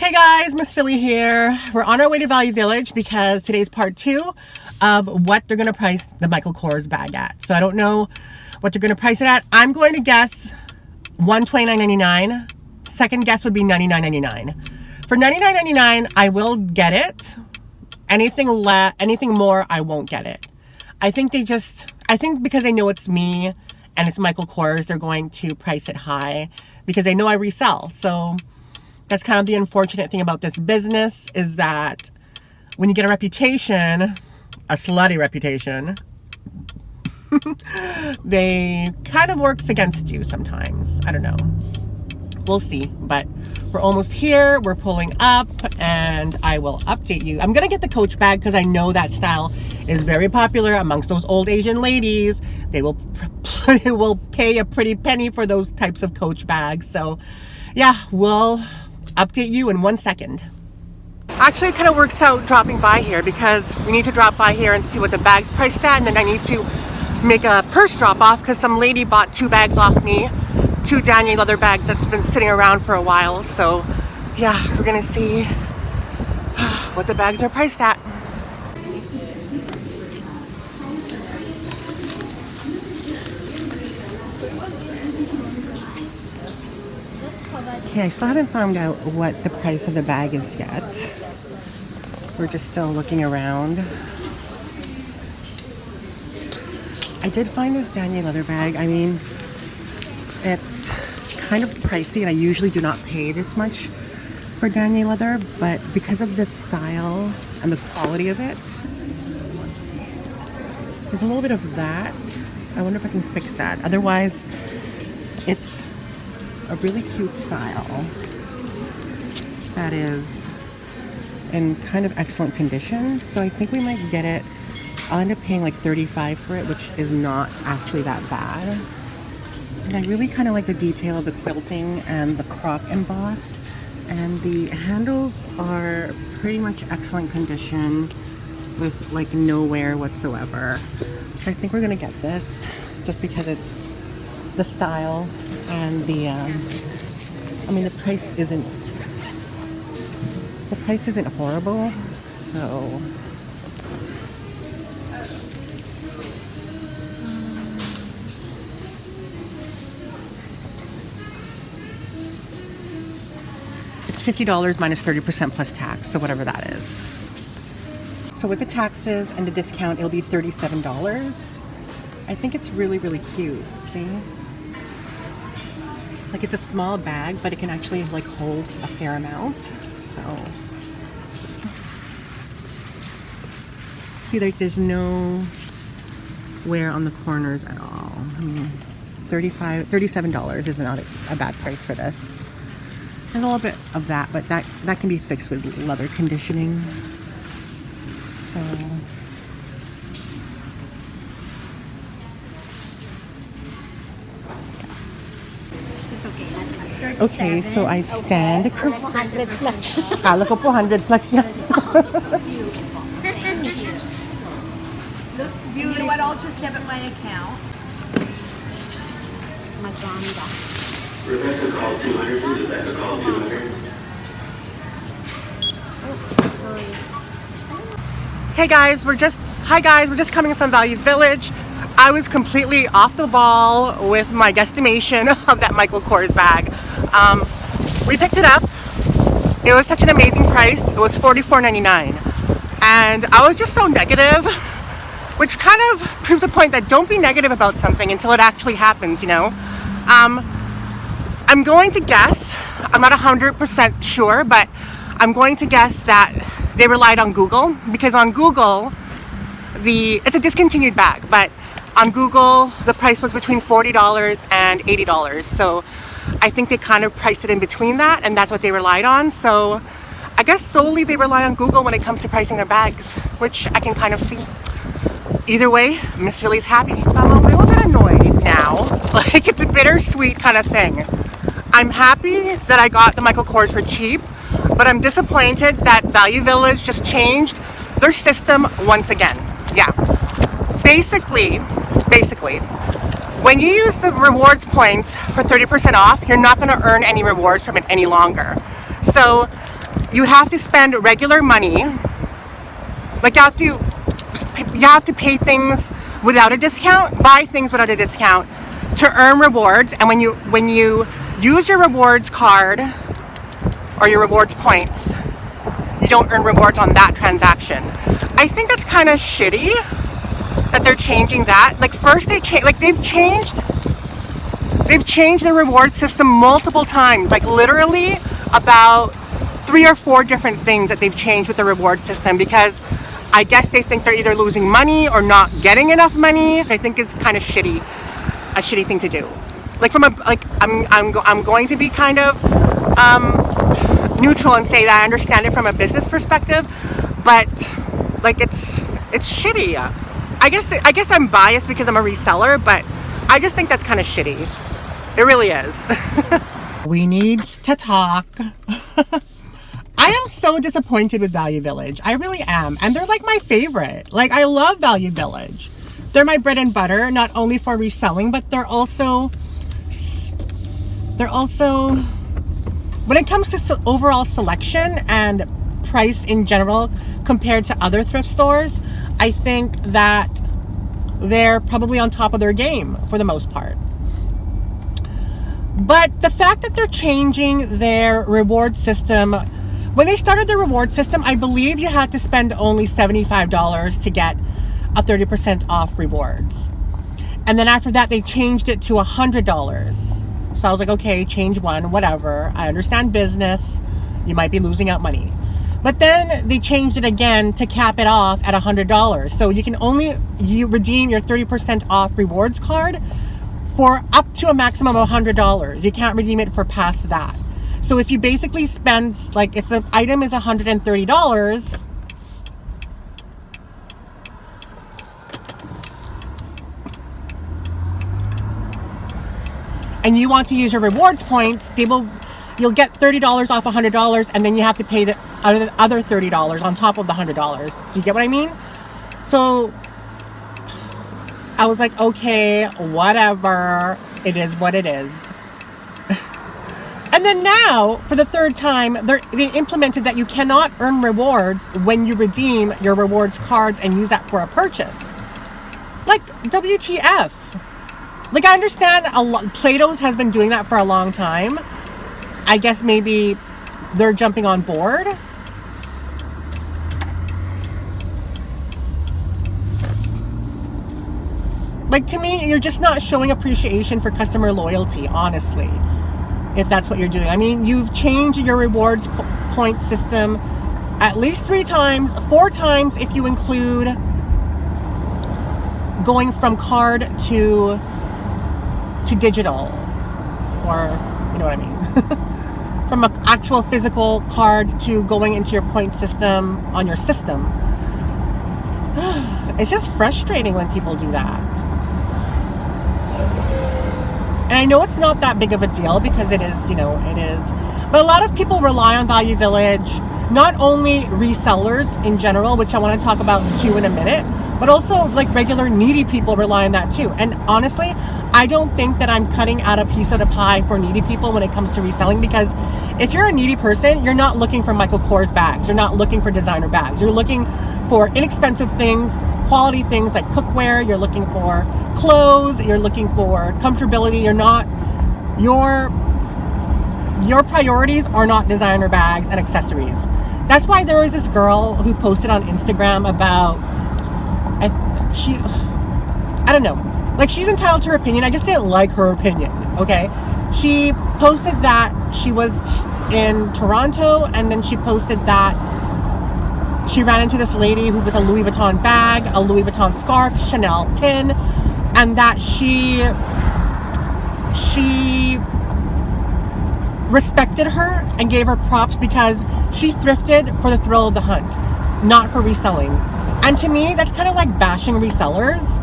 Hey guys, Miss Philly here. We're on our way to Value Village because today's part 2 of what they're going to price the Michael Kors bag at. So I don't know what they're going to price it at. I'm going to guess $129.99. Second guess would be $99.99. For $99.99, I will get it. Anything more, I won't get it. I think because they know it's me and it's Michael Kors, they're going to price it high because they know I resell. So that's kind of the unfortunate thing about this business, is that when you get a reputation, a slutty reputation, they kind of works against you sometimes. I don't know. We'll see. But we're almost here. We're pulling up and I will update you. I'm going to get the Coach bag because I know that style is very popular amongst those old Asian ladies. They will pay a pretty penny for those types of Coach bags. So yeah, we'll update you in 1 second. Actually, it kind of works out dropping by here because we need to drop by here and see what the bag's priced at, and then I need to make a purse drop off because some lady bought 2 bags off me, 2 Danier leather bags that's been sitting around for a while. So yeah, we're gonna see what the bags are priced at. Okay, I still haven't found out what the price of the bag is yet. We're just still looking around. I did find this Danier leather bag. I mean, it's kind of pricey and I usually do not pay this much for Danier leather, but because of the style and the quality of it, there's a little bit of that. I wonder if I can fix that. Otherwise, it's a really cute style that is in kind of excellent condition. So I think we might get it. I'll end up paying like $35 for it, which is not actually that bad. And I really kind of like the detail of the quilting and the crop embossed. And the handles are pretty much excellent condition with like no wear whatsoever. So I think we're gonna get this just because it's the style and the I mean the price isn't horrible, so it's $50 minus 30% plus tax, so whatever that is. So with the taxes and the discount, it'll be $37. I think it's really, really cute. See? Like, it's a small bag, but it can actually like hold a fair amount. So see, like there's no wear on the corners at all. I mean, $37 is not a bad price for this. And a little bit of that, but that can be fixed with leather conditioning. So okay, so I stand. 100 plus. Kala ko po 100 plus yan. Looks beautiful. You know what? I'll just debit my account. Maganda. Rebecca call 200. Rebecca call 200. Hey guys, we're just coming from Value Village. I was completely off the ball with my guesstimation of that Michael Kors bag. We picked it up. It was such an amazing price. It was $44.99. And I was just so negative, which kind of proves the point that don't be negative about something until it actually happens, you know? I'm going to guess, I'm not 100% sure, but I'm going to guess that they relied on Google, because on Google, it's a discontinued bag, but on Google, the price was between $40 and $80. So I think they kind of priced it in between that, and that's what they relied on. So I guess solely they rely on Google when it comes to pricing their bags, which I can kind of see. Either way, Miss Philly's happy. I'm a little bit annoyed now. Like, it's a bittersweet kind of thing. I'm happy that I got the Michael Kors for cheap, but I'm disappointed that Value Village just changed their system once again. Yeah. Basically, when you use the rewards points for 30% off, you're not going to earn any rewards from it any longer. So you have to spend regular money. Like you have to pay things without a discount, buy things without a discount to earn rewards. And when you use your rewards card or your rewards points, you don't earn rewards on that transaction. I think that's kind of shitty that they're changing that. Like first they've changed the reward system multiple times, like literally about 3 or 4 different things that they've changed with the reward system, because I guess they think they're either losing money or not getting enough money. I think is kind of shitty, a shitty thing to do. Like I'm going to be kind of neutral and say that I understand it from a business perspective, but like it's shitty. I guess I'm biased because I'm a reseller, but I just think that's kind of shitty. It really is. We need to talk. I am so disappointed with Value Village. I really am. And they're like my favorite. Like I love Value Village. They're my bread and butter, not only for reselling, but they're also when it comes to overall selection and price in general compared to other thrift stores, I think that they're probably on top of their game for the most part. But the fact that they're changing their reward system, when they started the reward system, I believe you had to spend only $75 to get a 30% off rewards. And then after that, they changed it to $100. So I was like, okay, change one, whatever. I understand business. You might be losing out money. But then they changed it again to cap it off at $100. So you can only redeem your 30% off rewards card for up to a maximum of $100. You can't redeem it for past that. So if you basically spend, like if the item is $130, and you want to use your rewards points, you'll get $30 off $100, and then you have to pay the other $30 on top of the $100. Do you get what I mean? So I was like, okay, whatever. It is what it is. And then now, for the third time, they implemented that you cannot earn rewards when you redeem your rewards cards and use that for a purchase. Like, WTF? Like, I understand Plato's has been doing that for a long time. I guess maybe they're jumping on board. Like, to me, you're just not showing appreciation for customer loyalty, honestly, if that's what you're doing. I mean, you've changed your rewards point system at least 4 times if you include going from card to digital, or you know what I mean. From an actual physical card to going into your point system on your system. It's just frustrating when people do that. And I know it's not that big of a deal because it is, it is. But a lot of people rely on Value Village, not only resellers in general, which I want to talk about too in a minute, but also like regular needy people rely on that too. And honestly, I don't think that I'm cutting out a piece of the pie for needy people when it comes to reselling, because if you're a needy person, you're not looking for Michael Kors bags. You're not looking for designer bags. You're looking for inexpensive things, quality things like cookware. You're looking for clothes. You're looking for comfortability. Your priorities are not designer bags and accessories. That's why there was this girl who posted on Instagram about, I don't know. Like, she's entitled to her opinion. I just didn't like her opinion, okay? She posted that she was in Toronto, and then she posted that she ran into this lady with a Louis Vuitton bag, a Louis Vuitton scarf, Chanel pin, and that she respected her and gave her props because she thrifted for the thrill of the hunt, not for reselling. And to me, that's kind of like bashing resellers,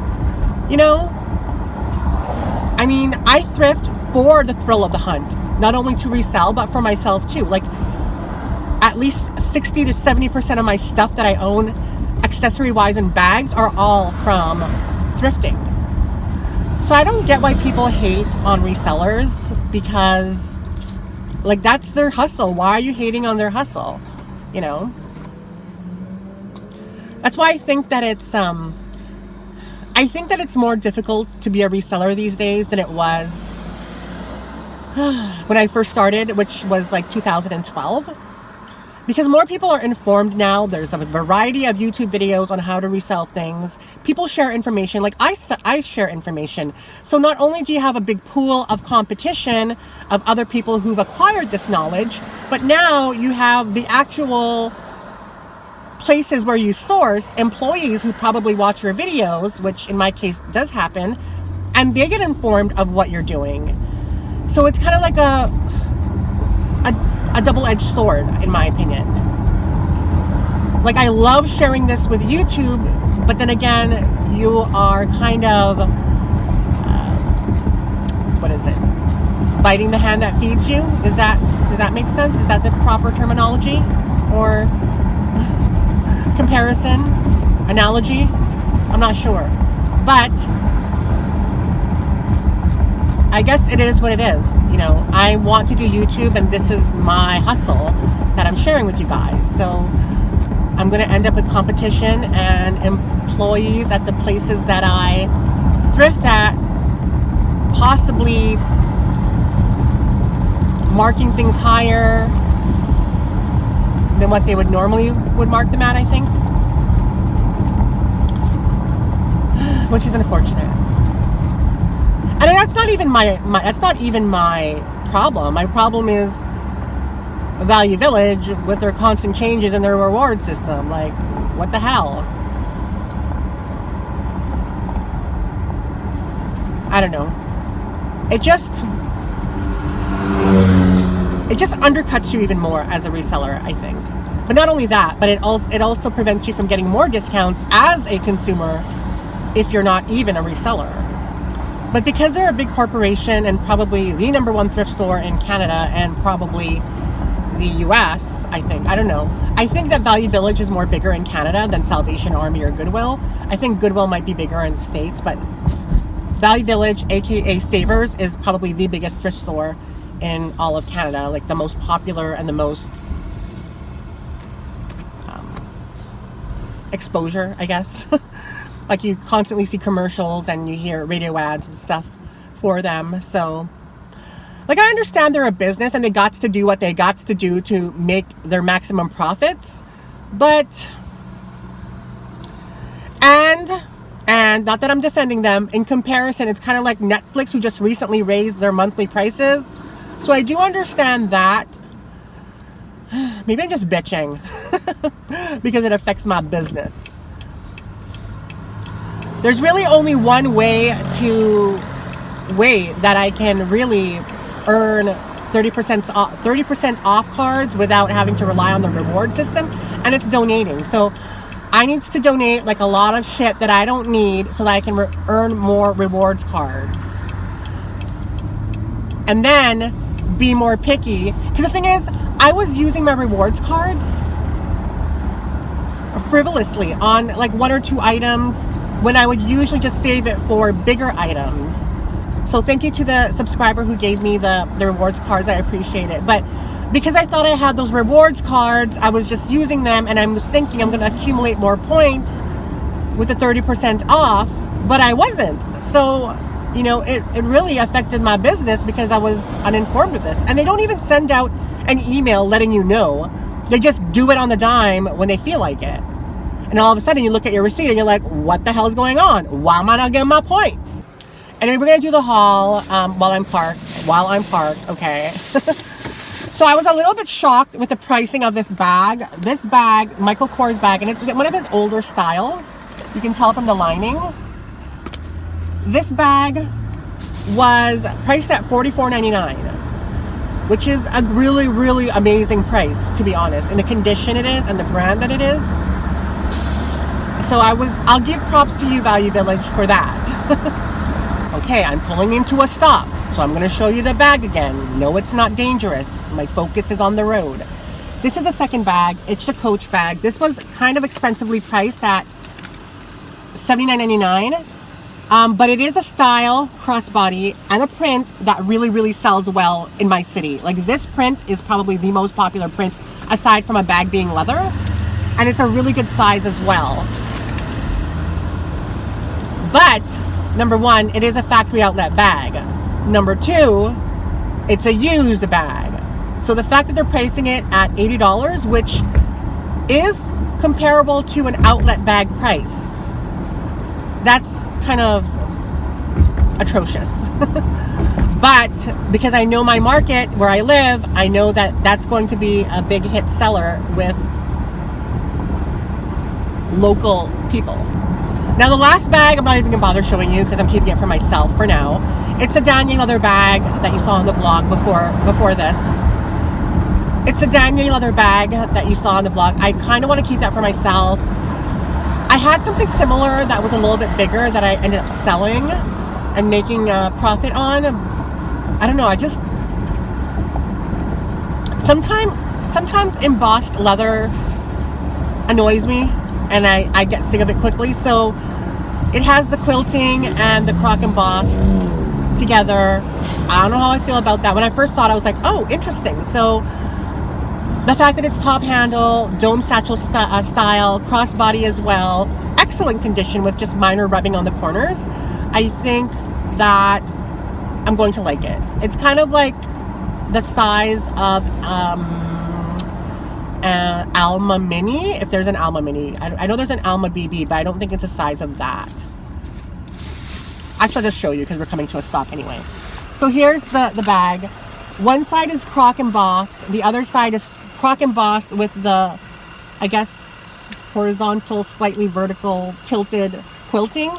I mean, I thrift for the thrill of the hunt, not only to resell, but for myself too. Like, at least 60 to 70% of my stuff that I own, accessory-wise and bags, are all from thrifting. So I don't get why people hate on resellers, because, like, that's their hustle. Why are you hating on their hustle? you know? That's why I think that it's more difficult to be a reseller these days than it was when I first started, which was like 2012. Because more people are informed now. There's a variety of YouTube videos on how to resell things. People share information. Like I share information. So not only do you have a big pool of competition of other people who've acquired this knowledge, but now you have the actual places where you source employees who probably watch your videos, which in my case does happen, and they get informed of what you're doing. So it's kind of like a double-edged sword, in my opinion. Like, I love sharing this with YouTube, but then again, you are kind of, what is it? Biting the hand that feeds you? Does that make sense? Is that the proper terminology? Or comparison? Analogy? I'm not sure. But I guess it is what it is. You know, I want to do YouTube, and this is my hustle that I'm sharing with you guys. So I'm going to end up with competition and employees at the places that I thrift at, possibly marking things higher than what they would normally mark them at, I think. Which is unfortunate. And that's not even my problem. My problem is Value Village with their constant changes in their reward system. Like, what the hell? I don't know. It just undercuts you even more as a reseller, I think. But not only that, but it also prevents you from getting more discounts as a consumer if you're not even a reseller. But because they're a big corporation and probably the number one thrift store in Canada and probably the US, I think. I don't know. I think that Value Village is more bigger in Canada than Salvation Army or Goodwill. I think Goodwill might be bigger in the States, but Value Village, aka Savers, is probably the biggest thrift store in all of Canada. Like the most popular and the most exposure, I guess. Like you constantly see commercials and you hear radio ads and stuff for them. So, like, I understand they're a business and they got to do what they got to do to make their maximum profits. But, and not that I'm defending them, in comparison, it's kind of like Netflix, who just recently raised their monthly prices. So I do understand that. Maybe I'm just bitching because it affects my business. There's really only one way that I can really earn 30% off cards without having to rely on the reward system, and it's donating. So I need to donate like a lot of shit that I don't need so that I can earn more rewards cards. And then be more picky. Because the thing is, I was using my rewards cards frivolously on like one or two items when I would usually just save it for bigger items. So thank you to the subscriber who gave me the rewards cards. I appreciate it. But because I thought I had those rewards cards, I was just using them, and I was thinking I'm going to accumulate more points with the 30% off, but I wasn't. So, you know, it really affected my business because I was uninformed of this. And they don't even send out an email letting you know. They just do it on the dime when they feel like it. And all of a sudden you look at your receipt and you're like, what the hell is going on? Why am I not getting my points? Anyway, we're going to do the haul while I'm parked, okay? So I was a little bit shocked with the pricing of this bag. This bag, Michael Kors bag, and it's one of his older styles. You can tell from the lining. This bag was priced at $44.99, which is a really, really amazing price, to be honest, in the condition it is and the brand that it is. So I'll give props to you, Value Village, for that. Okay, I'm pulling into a stop, so I'm going to show you the bag again. No, it's not dangerous. My focus is on the road. This is a second bag. It's a Coach bag. This was kind of expensively priced at $79.99. But it is a style, crossbody, and a print that really, really sells well in my city. Like, this print is probably the most popular print aside from a bag being leather. And it's a really good size as well. But, number one, it is a factory outlet bag. Number two, it's a used bag. So the fact that they're pricing it at $80, which is comparable to an outlet bag price, that's kind of atrocious. But because I know my market where I live, I know that that's going to be a big hit seller with local people. Now the last bag, I'm not even gonna bother showing you because I'm keeping it for myself for now. It's a Danier leather bag that you saw in the vlog before this. It's a Danier leather bag that you saw in the vlog. I kind of want to keep that for myself. I had something similar that was a little bit bigger that I ended up selling and making a profit on. I don't know, I just sometimes embossed leather annoys me and I get sick of it quickly. So it has the quilting and the croc embossed together. I don't know how I feel about that. When I first saw it, I was like, oh, interesting. So the fact that it's top handle, dome satchel style, crossbody as well, excellent condition with just minor rubbing on the corners, I think that I'm going to like it. It's kind of like the size of Alma Mini, if there's an Alma Mini. I know there's an Alma BB, but I don't think it's the size of that. Actually, I'll just show you because we're coming to a stop anyway. So here's the bag. One side is croc embossed. The other side is croc embossed with the, I guess, horizontal, slightly vertical, tilted quilting.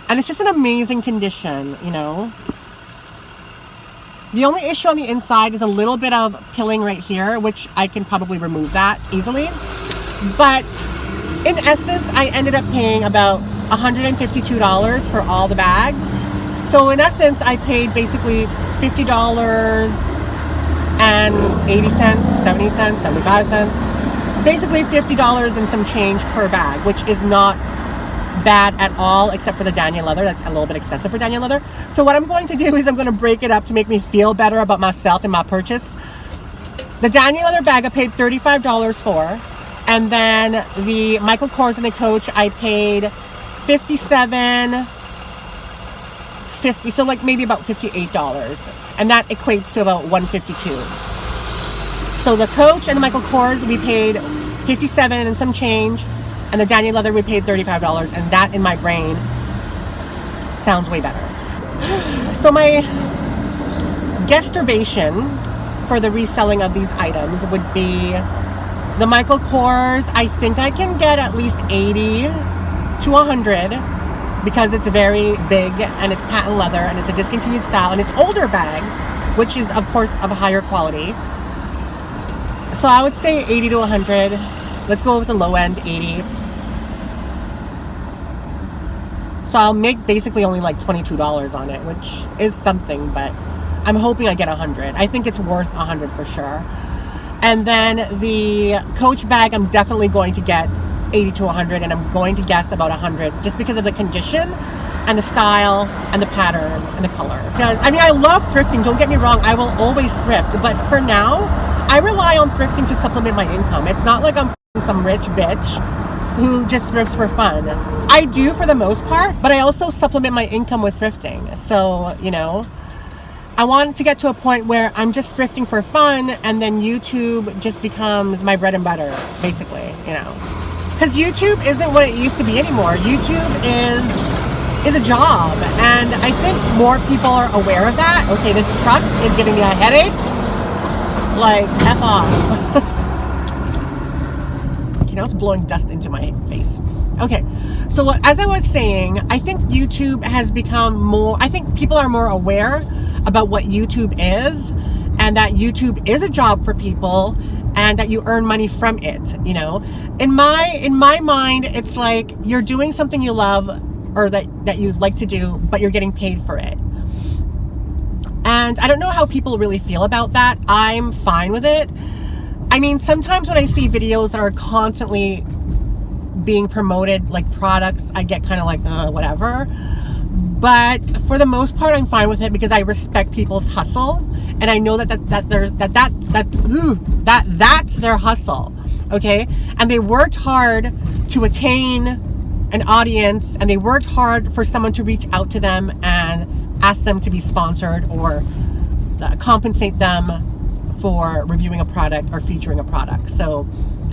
And it's just an amazing condition, you know. The only issue on the inside is a little bit of pilling right here, which I can probably remove that easily. But in essence, I ended up paying about $152 for all the bags. So in essence, I paid basically $50 and 80 cents, 70 cents, 75 cents. Basically $50 and some change per bag, which is not bad at all, except for the Danier leather. That's a little bit excessive for Danier leather. So what I'm going to do is I'm going to break it up to make me feel better about myself and my purchase. The Danier leather bag I paid $35 for, and then the Michael Kors and the Coach I paid $57.50, so like maybe about $58, and that equates to about $152. So the Coach and the Michael Kors we paid $57 and some change, and the Danier leather we paid $35, and that in my brain sounds way better. So my guesstimation for the reselling of these items would be the Michael Kors. I think I can get at least 80 to 100 because it's very big and it's patent leather and it's a discontinued style and it's older bags, which is of course of a higher quality. So I would say 80 to 100. Let's go with the low end, 80. So I'll make basically only like $22 on it, which is something, but I'm hoping I get 100. I think it's worth 100 for sure. And then the Coach bag, I'm definitely going to get 80 to 100, and I'm going to guess about 100 just because of the condition and the style and the pattern and the color. Because, I mean, I love thrifting, don't get me wrong, I will always thrift, but for now, I rely on thrifting to supplement my income. It's not like I'm some rich bitch who just thrifts for fun. I do for the most part, but I also supplement my income with thrifting. So, you know, I want to get to a point where I'm just thrifting for fun, and then YouTube just becomes my bread and butter, basically, you know. Because YouTube isn't what it used to be anymore. YouTube is a job, and I think more people are aware of that. Okay, this truck is giving me a headache. Like, F off. Okay, now it's blowing dust into my face. Okay, so as I was saying, I think YouTube has become more, I think people are more aware about what YouTube is, and that YouTube is a job for people, and that you earn money from it, you know. In my mind, it's like you're doing something you love, or that you like to do, but you're getting paid for it. And I don't know how people really feel about that. I'm fine with it. I mean, sometimes when I see videos that are constantly being promoted, like products, I get kind of like, whatever. But for the most part, I'm fine with it because I respect people's hustle. and I know that's their hustle, okay? And they worked hard to attain an audience, and they worked hard for someone to reach out to them and ask them to be sponsored or compensate them for reviewing a product or featuring a product. So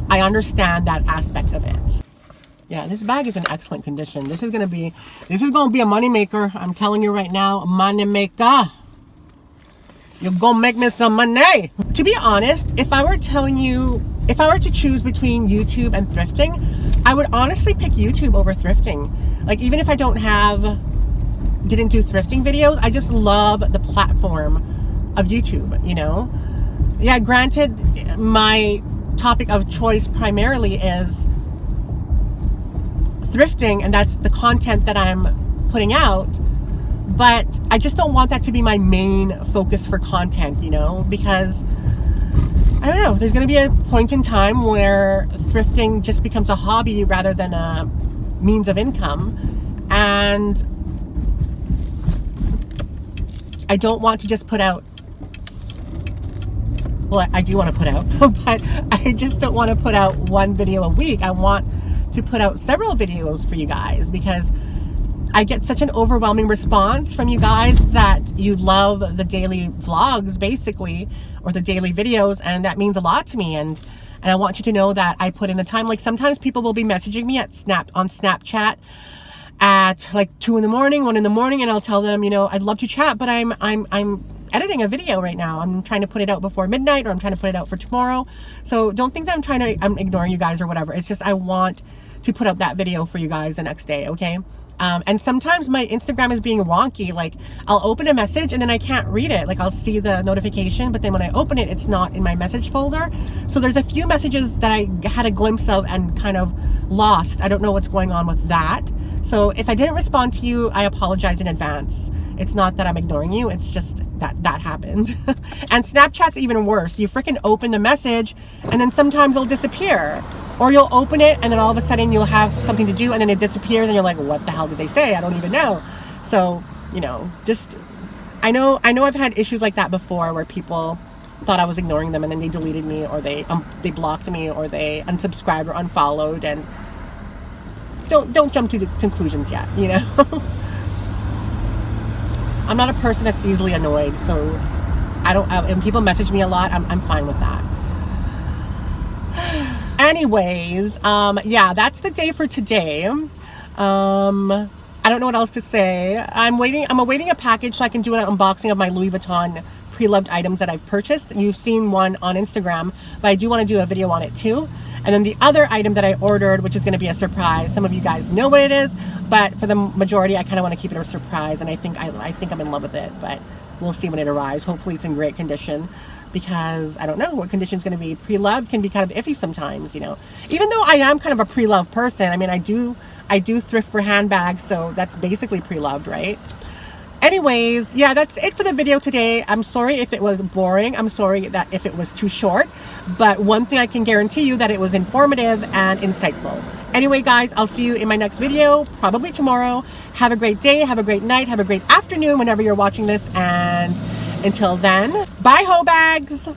I understand that aspect of it. Yeah, this bag is in excellent condition. This is gonna be a money maker. I'm telling you right now, money maker. You're gonna make me some money. To be honest, if I were to choose between YouTube and thrifting, I would honestly pick YouTube over thrifting. Like, even if I didn't do thrifting videos, I just love the platform of YouTube, you know? Yeah, granted, my topic of choice primarily is thrifting, and that's the content that I'm putting out, but I just don't want that to be my main focus for content, you know, because I don't know, there's going to be a point in time where thrifting just becomes a hobby rather than a means of income, and I don't want to just put out, well, I do want to put out, but I just don't want to put out one video a week. I want to put out several videos for you guys, because I get such an overwhelming response from you guys that you love the daily vlogs, basically, or the daily videos, and that means a lot to me. And I want you to know that I put in the time. Like, sometimes people will be messaging me on Snapchat at like 2 in the morning, 1 in the morning, and I'll tell them, you know, I'd love to chat, but I'm editing a video right now. I'm trying to put it out before midnight, or I'm trying to put it out for tomorrow. So don't think that I'm ignoring you guys or whatever. It's just I want to put out that video for you guys the next day, okay? And sometimes my Instagram is being wonky. Like, I'll open a message and then I can't read it. Like, I'll see the notification, but then when I open it, it's not in my message folder. So there's a few messages that I had a glimpse of and kind of lost. I don't know what's going on with that. So if I didn't respond to you, I apologize in advance. It's not that I'm ignoring you. It's just that happened. And Snapchat's even worse. You freaking open the message and then sometimes it'll disappear. Or you'll open it and then all of a sudden you'll have something to do and then it disappears and you're like, what the hell did they say? I don't even know. So, you know, just, I know I've had issues like that before where people thought I was ignoring them and then they deleted me, or they blocked me, or they unsubscribed or unfollowed. And don't jump to the conclusions yet, you know? I'm not a person that's easily annoyed, so and people message me a lot, I'm fine with that. Anyways, yeah, that's the day for today. I don't know what else to say. I'm awaiting a package so I can do an unboxing of my Louis Vuitton pre-loved items that I've purchased. You've seen one on Instagram, but I do want to do a video on it too. And then the other item that I ordered, which is going to be a surprise. Some of you guys know what it is, but for the majority, I kind of want to keep it a surprise. And I think I'm in love with it, but we'll see when it arrives. Hopefully it's in great condition, because I don't know what condition is going to be. Pre-loved can be kind of iffy sometimes, you know. Even though I am kind of a pre-loved person. I mean, I do thrift for handbags, so that's basically pre-loved, right? Anyways, yeah, that's it for the video today. I'm sorry if it was boring. I'm sorry that if it was too short. But one thing I can guarantee you, that it was informative and insightful. Anyway, guys, I'll see you in my next video, probably tomorrow. Have a great day, have a great night, have a great afternoon whenever you're watching this. And until then, bye, hoe bags!